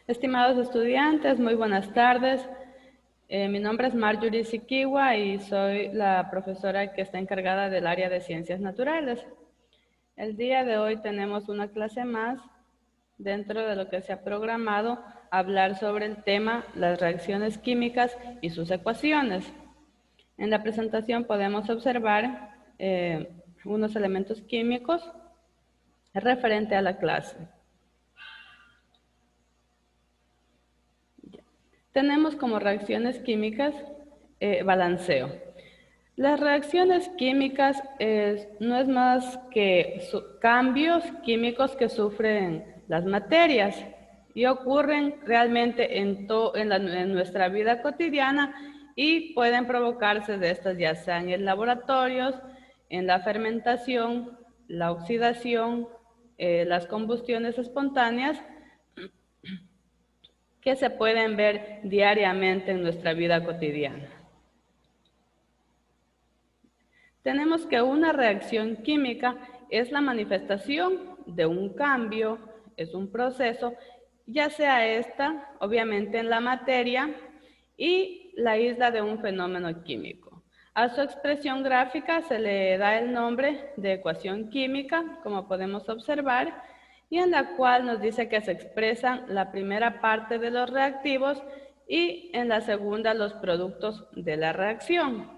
Estimados estudiantes, muy buenas tardes. Mi nombre es Marjorie Sikiwa y soy la profesora que está encargada del área de Ciencias Naturales. El día de hoy tenemos una clase más dentro de lo que se ha programado hablar sobre el tema las reacciones químicas y sus ecuaciones. En la presentación podemos observar unos elementos químicos referente a la clase. Tenemos como reacciones químicas balanceo. Las reacciones químicas no es más que cambios químicos que sufren las materias y ocurren realmente en nuestra vida cotidiana y pueden provocarse de estas ya sean en laboratorios, en la fermentación, la oxidación, las combustiones espontáneas que se pueden ver diariamente en nuestra vida cotidiana. Tenemos que una reacción química es la manifestación de un cambio, es un proceso, ya sea esta, obviamente en la materia, y la isla de un fenómeno químico. A su expresión gráfica se le da el nombre de ecuación química, como podemos observar, y en la cual nos dice que se expresan la primera parte de los reactivos y en la segunda los productos de la reacción.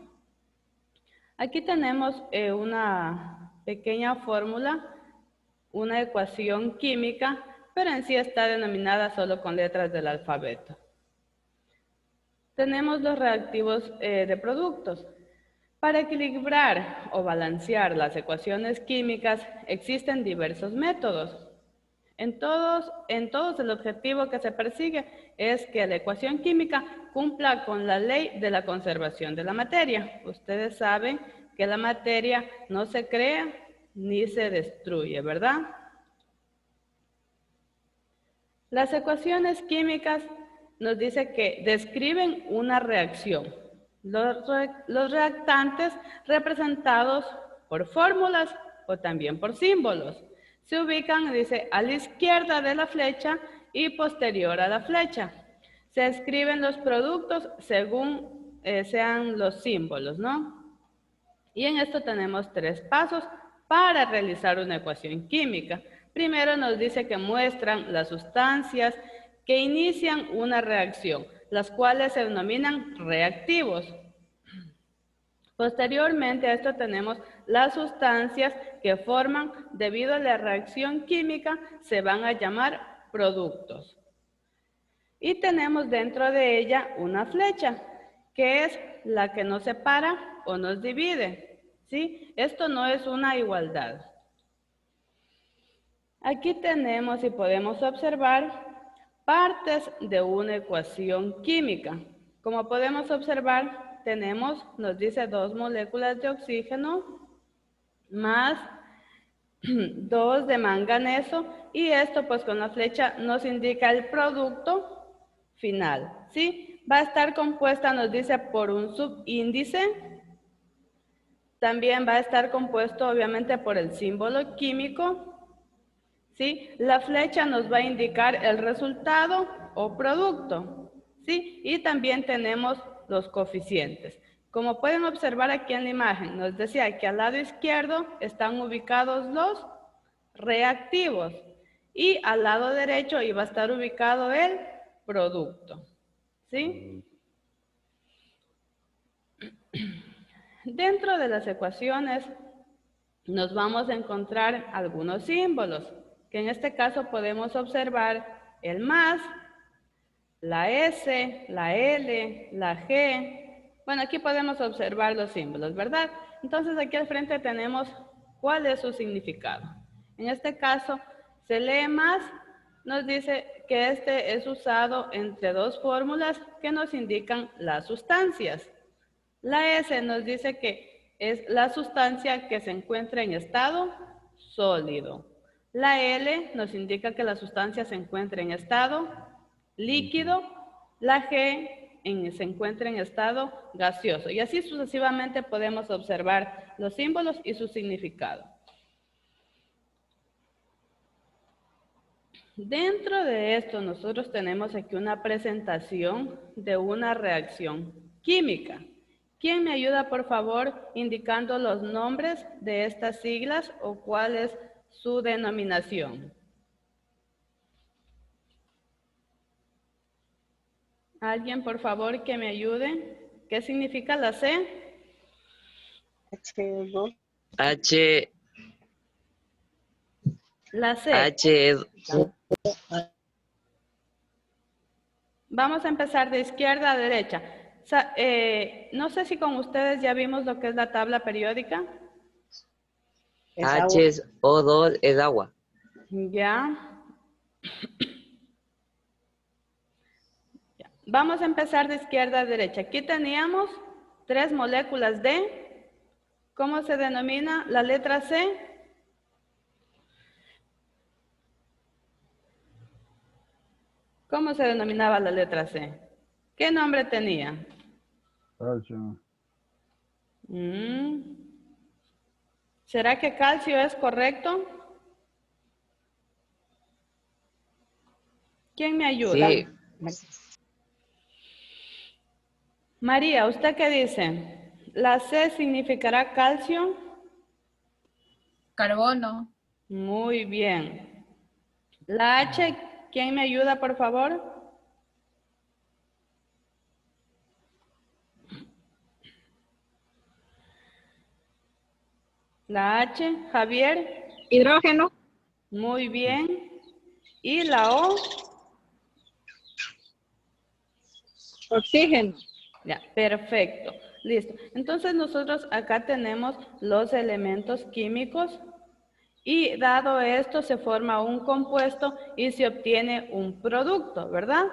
Aquí tenemos una pequeña fórmula, una ecuación química, pero en sí está denominada solo con letras del alfabeto. Tenemos los reactivos de productos. Para equilibrar o balancear las ecuaciones químicas existen diversos métodos. En todos el objetivo que se persigue es que la ecuación química cumpla con la ley de la conservación de la materia. Ustedes saben que la materia no se crea ni se destruye, ¿verdad? Las ecuaciones químicas nos dice que describen una reacción. Los reactantes representados por fórmulas o también por símbolos se ubican, dice, a la izquierda de la flecha y posterior a la flecha. Se escriben los productos según sean los símbolos, ¿no? Y en esto tenemos 3 pasos para realizar una ecuación química. Primero nos dice que muestran las sustancias que inician una reacción, las cuales se denominan reactivos. Posteriormente a esto tenemos las sustancias que forman, debido a la reacción química, se van a llamar productos. Y tenemos dentro de ella una flecha, que es la que nos separa o nos divide, ¿sí? Esto no es una igualdad. Aquí tenemos y podemos observar partes de una ecuación química. Como podemos observar, nos dice 2 moléculas de oxígeno más 2 de manganeso, y esto pues con la flecha nos indica el producto final, ¿sí? Va a estar compuesta, nos dice, por un subíndice. También va a estar compuesto obviamente por el símbolo químico, ¿sí? La flecha nos va a indicar el resultado o producto, ¿sí? Y también tenemos los coeficientes. Como pueden observar aquí en la imagen, nos decía que al lado izquierdo están ubicados los reactivos y al lado derecho iba a estar ubicado el producto, ¿sí? Dentro de las ecuaciones nos vamos a encontrar algunos símbolos, que en este caso podemos observar el más, la S, la L, la G. Bueno, aquí podemos observar los símbolos, ¿verdad? Entonces aquí al frente tenemos cuál es su significado. En este caso, se lee más, nos dice que este es usado entre 2 fórmulas que nos indican las sustancias. La S nos dice que es la sustancia que se encuentra en estado sólido. La L nos indica que la sustancia se encuentra en estado líquido. La G se encuentra en estado gaseoso. Y así sucesivamente podemos observar los símbolos y su significado. Dentro de esto, nosotros tenemos aquí una presentación de una reacción química. ¿Quién me ayuda, por favor, indicando los nombres de estas siglas o cuál es su denominación? ¿Alguien, por favor, que me ayude? ¿Qué significa la C? H2. H, La C. H, Vamos a empezar de izquierda a derecha. No sé si con ustedes ya vimos lo que es la tabla periódica. Es agua. H2O es agua. Ya. Vamos a empezar de izquierda a derecha. Aquí teníamos 3 moléculas de, ¿cómo se denomina la letra C? ¿Cómo se denominaba la letra C? ¿Qué nombre tenía? Calcio. ¿Será que calcio es correcto? ¿Quién me ayuda? Sí, María, ¿usted qué dice? ¿La C significará calcio? Carbono. Muy bien. La H, ¿quién me ayuda, por favor? La H, Javier. Hidrógeno. Muy bien. ¿Y la O? Oxígeno. Ya, perfecto. Listo. Entonces nosotros acá tenemos los elementos químicos y dado esto se forma un compuesto y se obtiene un producto, ¿verdad?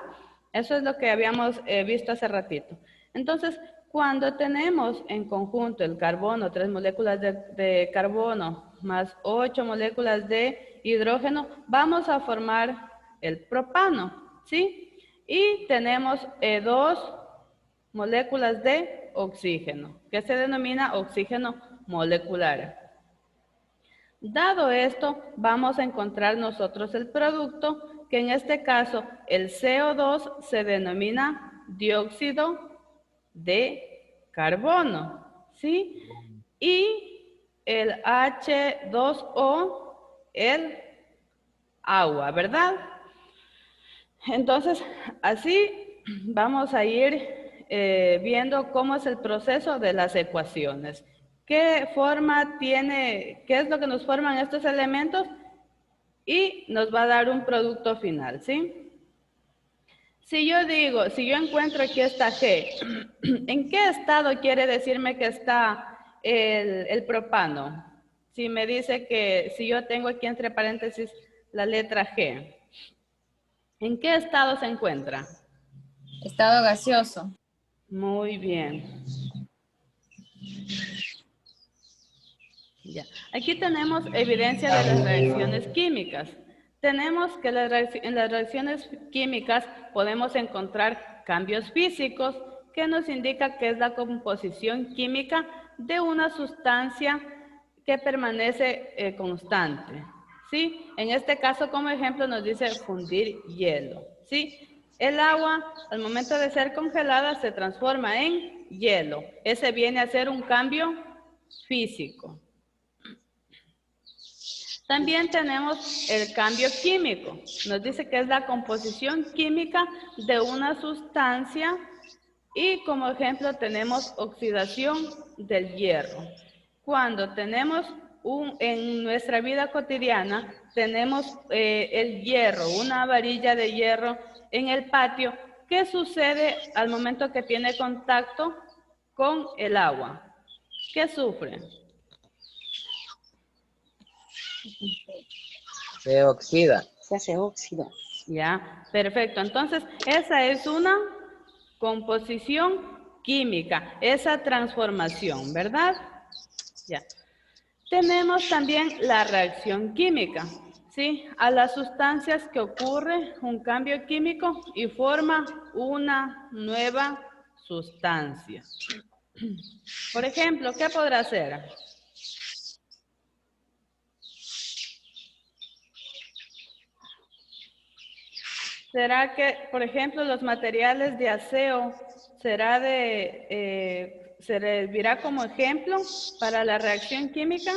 Eso es lo que habíamos visto hace ratito. Entonces, cuando tenemos en conjunto el carbono, 3 moléculas de carbono más 8 moléculas de hidrógeno, vamos a formar el propano, ¿sí? Y tenemos 2 moléculas de oxígeno, que se denomina oxígeno molecular. Dado esto, vamos a encontrar nosotros el producto, que en este caso el CO2 se denomina dióxido de carbono, ¿sí? Y el H2O, el agua, ¿verdad? Entonces, así vamos a ir viendo cómo es el proceso de las ecuaciones. ¿Qué forma tiene, qué es lo que nos forman estos elementos? Y nos va a dar un producto final, ¿sí? Si yo digo, si yo encuentro aquí esta G, ¿en qué estado quiere decirme que está el propano? Si me dice que, si yo tengo aquí entre paréntesis la letra G, ¿en qué estado se encuentra? Estado gaseoso. Muy bien. Ya. Aquí tenemos evidencia de las reacciones químicas. Tenemos que en las reacciones químicas podemos encontrar cambios físicos que nos indica que es la composición química de una sustancia que permanece constante. ¿Sí? En este caso, como ejemplo, nos dice fundir hielo. ¿Sí? El agua, al momento de ser congelada, se transforma en hielo. Ese viene a ser un cambio físico. También tenemos el cambio químico. Nos dice que es la composición química de una sustancia y como ejemplo tenemos oxidación del hierro. Cuando tenemos en nuestra vida cotidiana, tenemos el hierro, una varilla de hierro en el patio. ¿Qué sucede al momento que tiene contacto con el agua? ¿Qué sufre? se oxida. Se hace óxido. Ya, perfecto. Entonces, esa es una composición química, esa transformación, ¿verdad? Ya. Tenemos también la reacción química, ¿sí? A las sustancias que ocurre un cambio químico y forma una nueva sustancia. Por ejemplo, ¿qué podrá ser? ¿Será que, por ejemplo, los materiales de aseo servirá como ejemplo para la reacción química?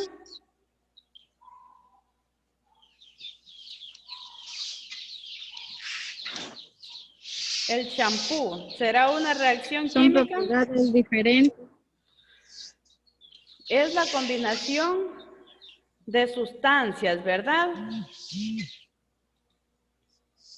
El champú, ¿será una reacción Son química? propiedades diferentes. Es la combinación de sustancias, ¿verdad?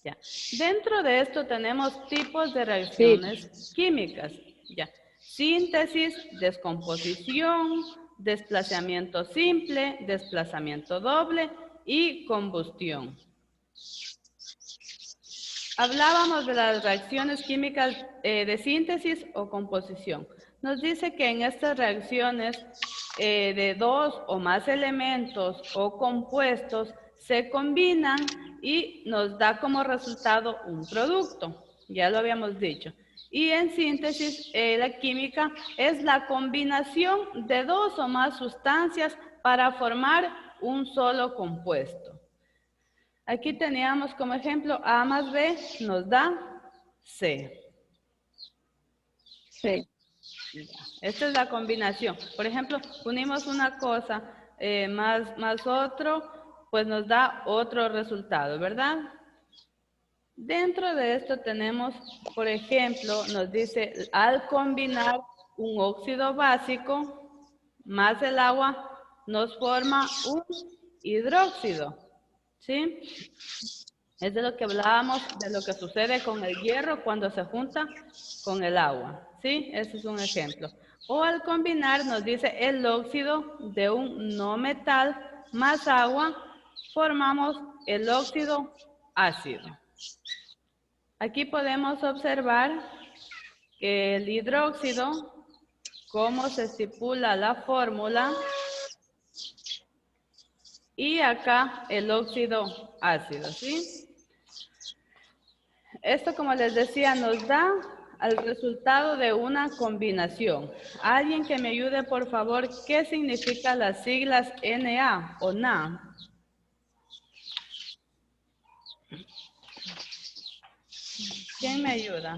Ya. Dentro de esto tenemos tipos de reacciones químicas. Ya. Síntesis, descomposición, desplazamiento simple, desplazamiento doble y combustión. Hablábamos de las reacciones químicas de síntesis o composición. Nos dice que en estas reacciones de dos o más elementos o compuestos se combinan y nos da como resultado un producto. Ya lo habíamos dicho. Y en síntesis, la química es la combinación de dos o más sustancias para formar un solo compuesto. Aquí teníamos como ejemplo A más B nos da C. Sí. Esta es la combinación. Por ejemplo, unimos una cosa más otro, pues nos da otro resultado, ¿verdad? Dentro de esto tenemos, por ejemplo, nos dice, al combinar un óxido básico más el agua, nos forma un hidróxido, ¿sí? Es de lo que hablábamos, de lo que sucede con el hierro cuando se junta con el agua, ¿sí? Ese es un ejemplo. O al combinar, nos dice el óxido de un no metal más agua, formamos el óxido ácido. Aquí podemos observar que el hidróxido, cómo se estipula la fórmula, y acá el óxido ácido, ¿sí? Esto, como les decía, nos da el resultado de una combinación. Alguien que me ayude, por favor, ¿qué significan las siglas Na o Na? ¿Quién me ayuda?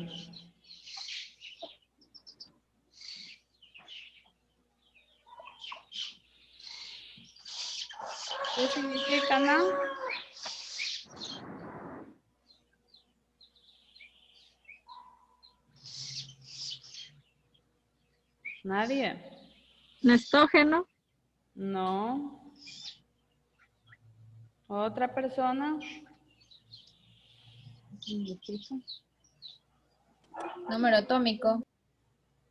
¿Qué significa Na? ¿Nadie? Nestógeno. No. ¿Otra persona? Número atómico.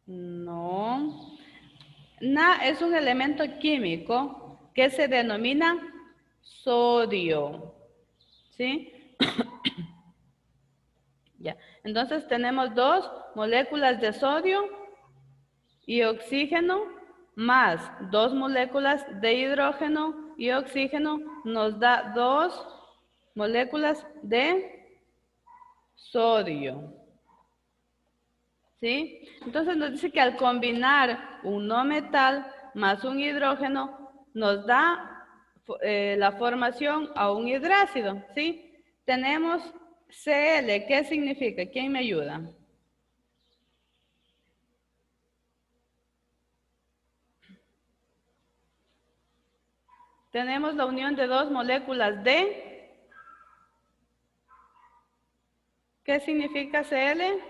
No. Na es un elemento químico que se denomina sodio. ¿Sí? Ya. Entonces tenemos dos moléculas de sodio y oxígeno más dos moléculas de hidrógeno y oxígeno nos da dos moléculas de sodio. ¿Sí? Entonces nos dice que al combinar un no metal más un hidrógeno nos da la formación a un hidrácido. ¿Sí? Tenemos Cl, ¿qué significa? ¿Quién me ayuda? Tenemos la unión de dos moléculas de... ¿Qué significa Cl?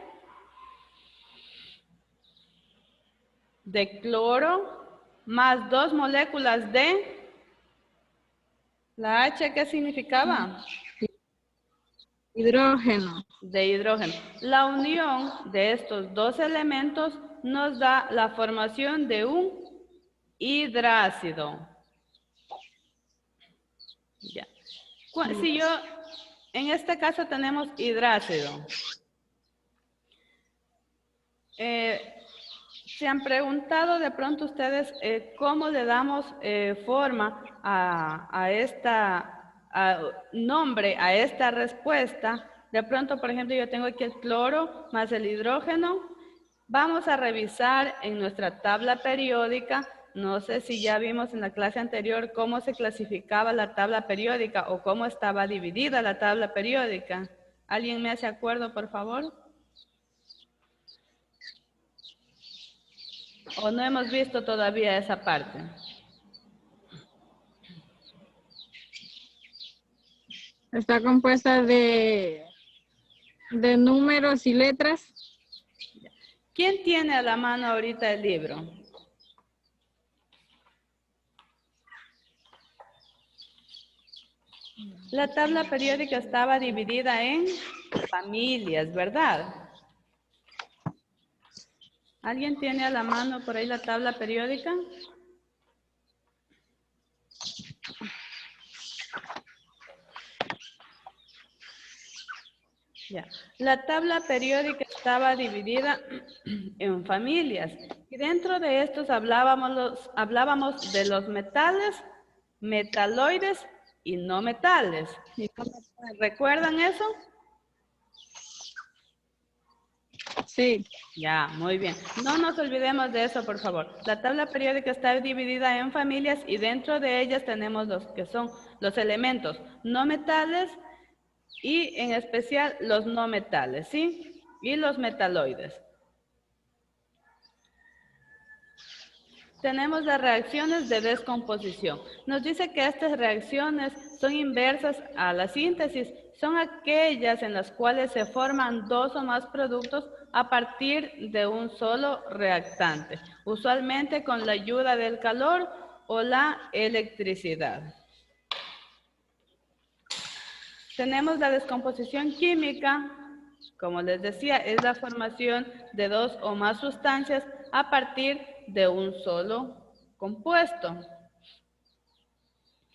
De cloro más dos moléculas de... ¿La H qué significaba? Hidrógeno. De hidrógeno. La unión de estos dos elementos nos da la formación de un hidrácido. Ya. Si yo, en este caso tenemos hidrácido. ¿Se han preguntado de pronto ustedes cómo le damos forma nombre a esta respuesta? De pronto, por ejemplo, yo tengo aquí el cloro más el hidrógeno. Vamos a revisar en nuestra tabla periódica. No sé si ya vimos en la clase anterior cómo se clasificaba la tabla periódica o cómo estaba dividida la tabla periódica. ¿Alguien me hace acuerdo, por favor? ¿O no hemos visto todavía esa parte? Está compuesta de números y letras. ¿Quién tiene a la mano ahorita el libro? La tabla periódica estaba dividida en familias, ¿verdad? ¿Alguien tiene a la mano por ahí la tabla periódica? Ya. La tabla periódica estaba dividida en familias y dentro de estos hablábamos de los metales, metaloides y no metales. ¿Recuerdan eso? Sí. Ya, muy bien. No nos olvidemos de eso, por favor. La tabla periódica está dividida en familias y dentro de ellas tenemos los que son los elementos no metales y en especial los no metales, ¿sí? Y los metaloides. Tenemos las reacciones de descomposición. Nos dice que estas reacciones son inversas a la síntesis. Son aquellas en las cuales se forman dos o más productos a partir de un solo reactante, usualmente con la ayuda del calor o la electricidad. Tenemos la descomposición química, como les decía, es la formación de dos o más sustancias a partir de un solo compuesto.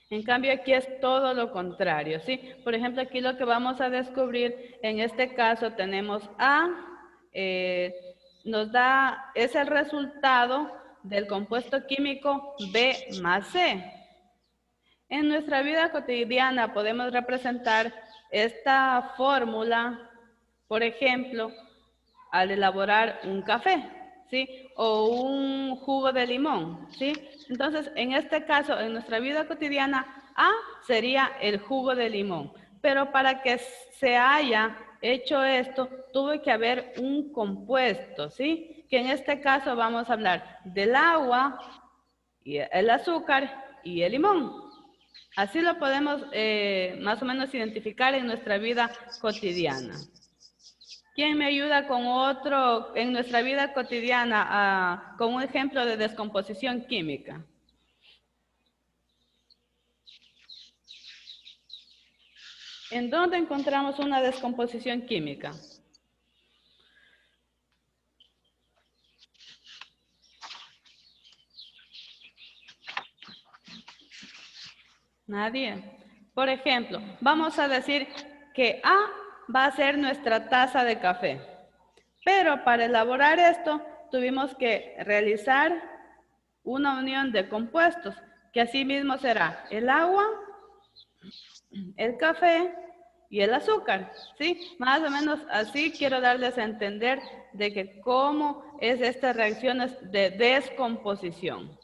En cambio, aquí es todo lo contrario, ¿sí? Por ejemplo, aquí lo que vamos a descubrir, en este caso tenemos A, es el resultado del compuesto químico B más C. En nuestra vida cotidiana podemos representar esta fórmula, por ejemplo, al elaborar un café, ¿sí? O un jugo de limón, ¿sí? Entonces, en este caso, en nuestra vida cotidiana, A sería el jugo de limón. Pero para que se haya hecho esto, tuvo que haber un compuesto, ¿sí? Que en este caso vamos a hablar del agua, y el azúcar y el limón. Así lo podemos más o menos identificar en nuestra vida cotidiana. ¿Quién me ayuda con otro en nuestra vida cotidiana con un ejemplo de descomposición química? ¿En dónde encontramos una descomposición química? Nadie. Por ejemplo, vamos a decir que A va a ser nuestra taza de café. Pero para elaborar esto, tuvimos que realizar una unión de compuestos, que así mismo será el agua, el café y el azúcar, ¿sí? Más o menos así quiero darles a entender de que cómo es estas reacciones de descomposición.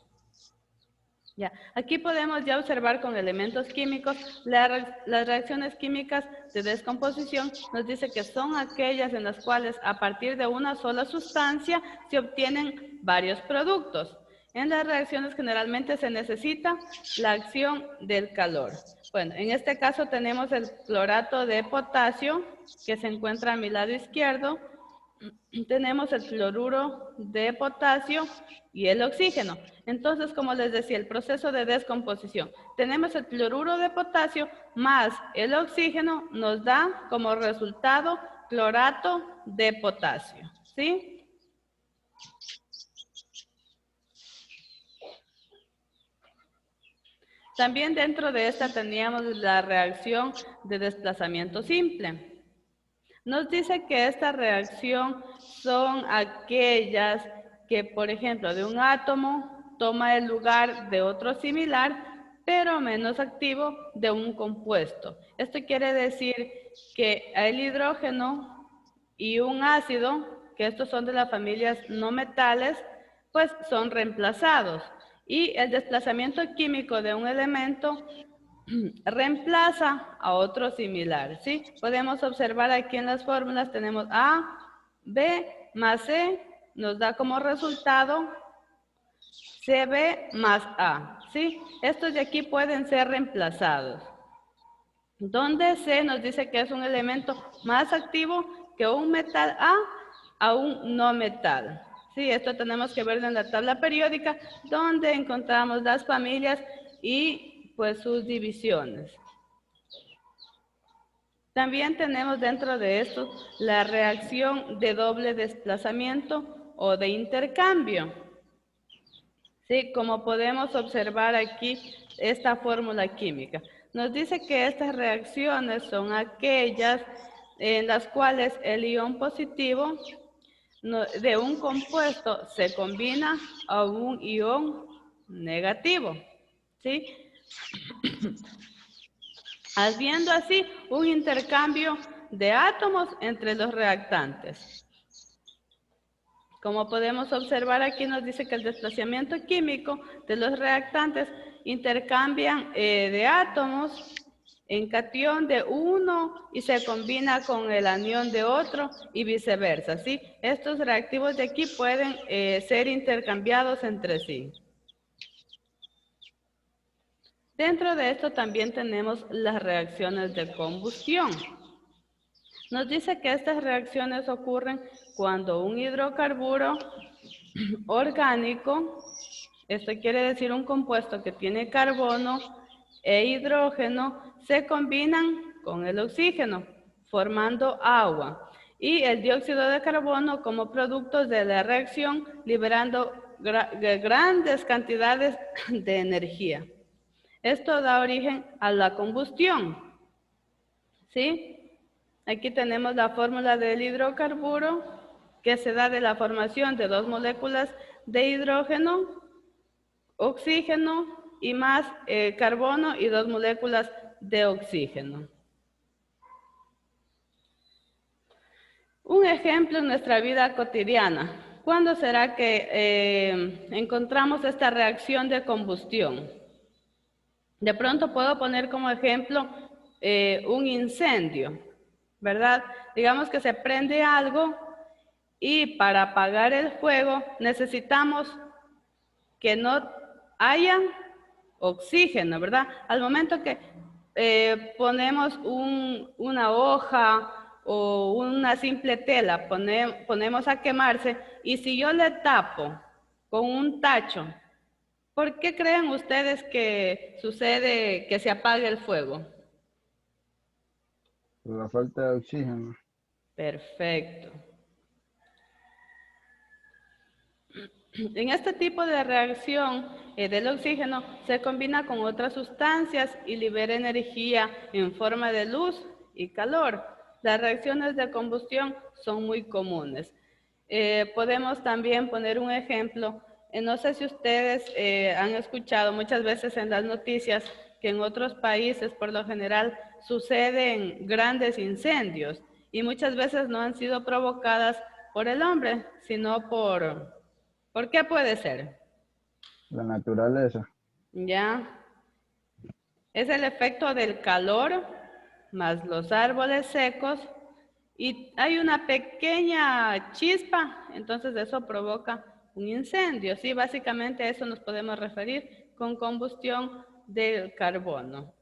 Ya, aquí podemos ya observar con elementos químicos, las reacciones químicas de descomposición nos dice que son aquellas en las cuales a partir de una sola sustancia se obtienen varios productos. En las reacciones generalmente se necesita la acción del calor. Bueno, en este caso tenemos el clorato de potasio que se encuentra a mi lado izquierdo. Tenemos el fluoruro de potasio y el oxígeno. Entonces, como les decía, el proceso de descomposición. Tenemos el fluoruro de potasio más el oxígeno nos da como resultado clorato de potasio. ¿Sí? También dentro de esta teníamos la reacción de desplazamiento simple. Nos dice que esta reacción son aquellas que, por ejemplo, de un átomo toma el lugar de otro similar, pero menos activo de un compuesto. Esto quiere decir que el hidrógeno y un ácido, que estos son de las familias no metales, pues son reemplazados. Y el desplazamiento químico de un elemento reemplaza a otro similar, ¿sí? Podemos observar aquí en las fórmulas, tenemos A, B más C, nos da como resultado CB más A, ¿sí? Estos de aquí pueden ser reemplazados. Donde C nos dice que es un elemento más activo que un metal a un no metal. Sí, esto tenemos que ver en la tabla periódica, donde encontramos las familias y pues sus divisiones. También tenemos dentro de esto la reacción de doble desplazamiento o de intercambio. Sí, como podemos observar aquí esta fórmula química. Nos dice que estas reacciones son aquellas en las cuales el ion positivo de un compuesto se combina a un ion negativo, ¿sí? Habiendo así un intercambio de átomos entre los reactantes. Como podemos observar aquí nos dice que el desplazamiento químico de los reactantes intercambian de átomos en catión de uno y se combina con el anión de otro y viceversa, ¿sí? Estos reactivos de aquí pueden ser intercambiados entre sí. Dentro de esto también tenemos las reacciones de combustión. Nos dice que estas reacciones ocurren cuando un hidrocarburo orgánico, esto quiere decir un compuesto que tiene carbono e hidrógeno, se combinan con el oxígeno, formando agua, y el dióxido de carbono como productos de la reacción, liberando grandes cantidades de energía. Esto da origen a la combustión, ¿sí? Aquí tenemos la fórmula del hidrocarburo, que se da de la formación de dos moléculas de hidrógeno, oxígeno y más carbono y dos moléculas de oxígeno. Un ejemplo en nuestra vida cotidiana. ¿Cuándo será que encontramos esta reacción de combustión? De pronto puedo poner como ejemplo un incendio, ¿verdad? Digamos que se prende algo y para apagar el fuego necesitamos que no haya oxígeno, ¿verdad? Al momento que ponemos una hoja o una simple tela, ponemos a quemarse, y si yo le tapo con un tacho, ¿por qué creen ustedes que sucede que se apague el fuego? Por la falta de oxígeno. Perfecto. En este tipo de reacción del oxígeno se combina con otras sustancias y libera energía en forma de luz y calor. Las reacciones de combustión son muy comunes. Podemos también poner un ejemplo. No sé si ustedes han escuchado muchas veces en las noticias que en otros países por lo general suceden grandes incendios y muchas veces no han sido provocadas por el hombre, sino ¿por qué puede ser? La naturaleza. Ya. Es el efecto del calor más los árboles secos y hay una pequeña chispa, entonces eso provoca un incendio. Sí, básicamente a eso nos podemos referir con combustión del carbono.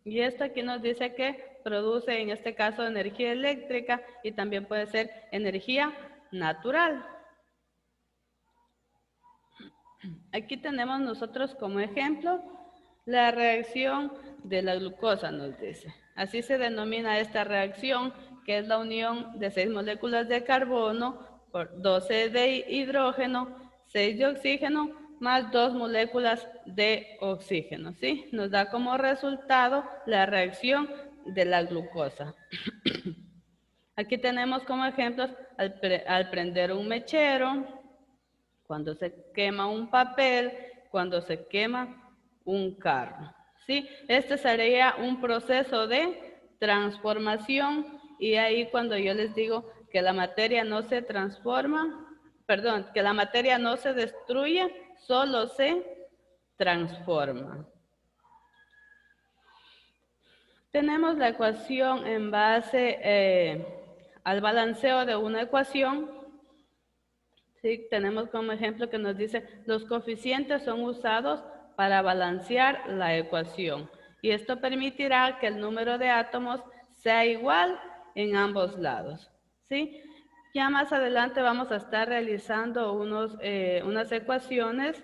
Y esto aquí nos dice que produce en este caso energía eléctrica y también puede ser energía natural. Aquí tenemos nosotros como ejemplo la reacción de la glucosa, nos dice. Así se denomina esta reacción, que es la unión de 6 moléculas de carbono por 12 de hidrógeno, 6 de oxígeno, más 2 moléculas de oxígeno, ¿sí? Nos da como resultado la reacción de la glucosa. Aquí tenemos como ejemplos al prender un mechero, cuando se quema un papel, cuando se quema un carro, ¿sí? Este sería un proceso de transformación y ahí cuando yo les digo que la materia no se transforma, perdón, que la materia no se destruye, solo se transforma. Tenemos la ecuación en base al balanceo de una ecuación. ¿Sí? Tenemos como ejemplo que nos dice, los coeficientes son usados para balancear la ecuación. Y esto permitirá que el número de átomos sea igual en ambos lados. ¿Sí? Ya más adelante vamos a estar realizando unas ecuaciones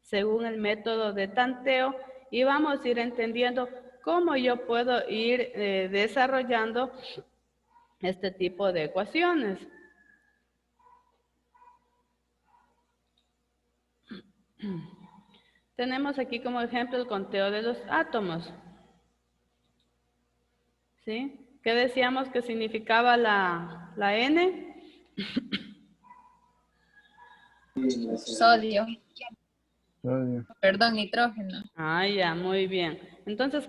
según el método de tanteo y vamos a ir entendiendo cómo yo puedo ir desarrollando este tipo de ecuaciones. Tenemos aquí como ejemplo el conteo de los átomos. ¿Sí? ¿Qué decíamos que significaba la N? Sodio. Sodio. Perdón, nitrógeno. Ah, ya, muy bien. Entonces,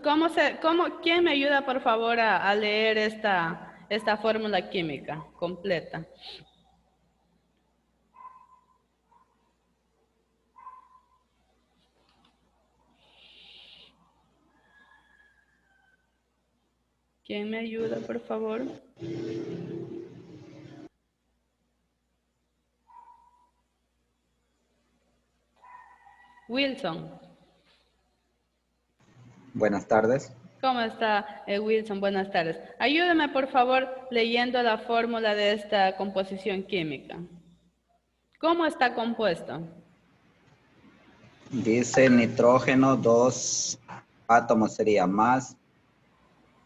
¿quién me ayuda por favor a leer esta fórmula química completa? ¿Quién me ayuda, por favor? Wilson. Buenas tardes. ¿Cómo está, Wilson? Buenas tardes. Ayúdame, por favor, leyendo la fórmula de esta composición química. ¿Cómo está compuesto? Dice nitrógeno, 2 átomos sería más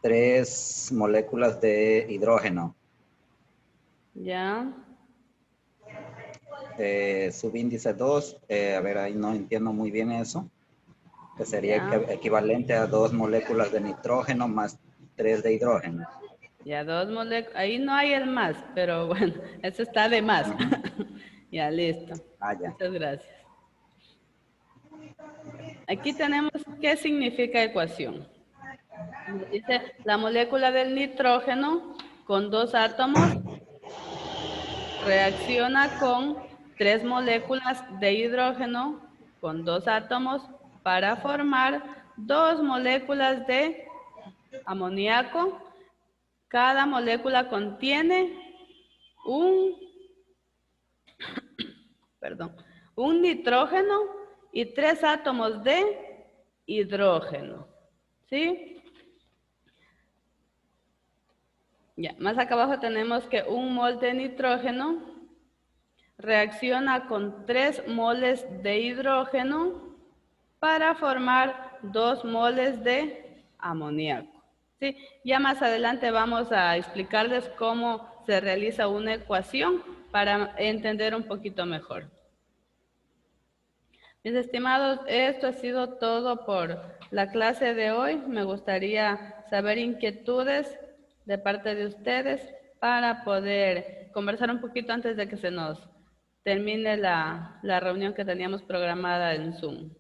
3 moléculas de hidrógeno. Ya. Subíndice 2, a ver, ahí no entiendo muy bien eso. Que sería Ya. equivalente a 2 moléculas de nitrógeno más 3 de hidrógeno. Ya, 2 moléculas. Ahí no hay el más, pero bueno, eso está de más. Ya, listo. Ah, ya. Muchas gracias. Aquí tenemos qué significa ecuación. Dice la molécula del nitrógeno con 2 átomos reacciona con 3 moléculas de hidrógeno con 2 átomos para formar 2 moléculas de amoníaco. Cada molécula contiene un nitrógeno y 3 átomos de hidrógeno. ¿Sí? Ya, más acá abajo tenemos que un mol de nitrógeno reacciona con 3 moles de hidrógeno para formar 2 moles de amoníaco. ¿Sí? Ya más adelante vamos a explicarles cómo se realiza una ecuación para entender un poquito mejor. Mis estimados, esto ha sido todo por la clase de hoy. Me gustaría saber inquietudes de parte de ustedes para poder conversar un poquito antes de que se nos termine la reunión que teníamos programada en Zoom.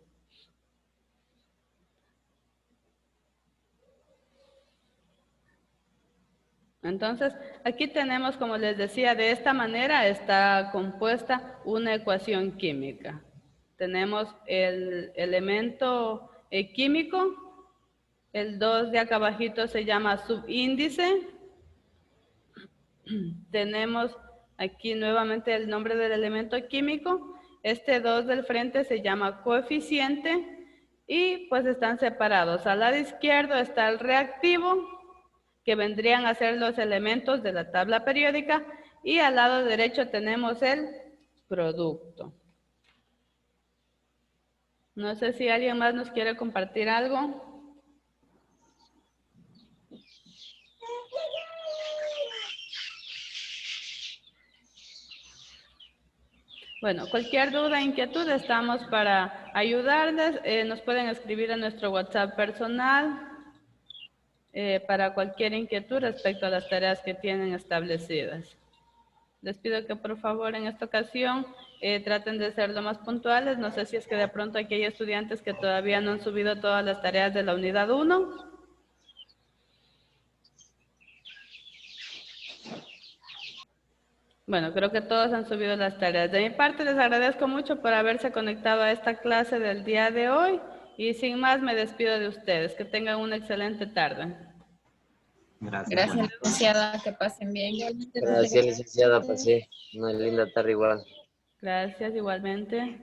Entonces, aquí tenemos, como les decía, de esta manera está compuesta una ecuación química. Tenemos el elemento químico, el 2 de acá abajito se llama subíndice. Tenemos aquí nuevamente el nombre del elemento químico. Este 2 del frente se llama coeficiente y pues están separados. Al lado izquierdo está el reactivo, que vendrían a ser los elementos de la tabla periódica, y al lado derecho tenemos el producto. No sé si alguien más nos quiere compartir algo. Bueno, cualquier duda, inquietud, estamos para ayudarles. Nos pueden escribir en nuestro WhatsApp personal para cualquier inquietud respecto a las tareas que tienen establecidas. Les pido que por favor en esta ocasión traten de ser lo más puntuales. No sé si es que de pronto aquí hay estudiantes que todavía no han subido todas las tareas de la unidad 1. Bueno, creo que todos han subido las tareas. De mi parte les agradezco mucho por haberse conectado a esta clase del día de hoy y sin más me despido de ustedes. Que tengan una excelente tarde. Gracias. Gracias, buenas tardes. licenciada. Que pasen bien. Gracias, licenciada. Pasé una linda tarde igual. Gracias igualmente.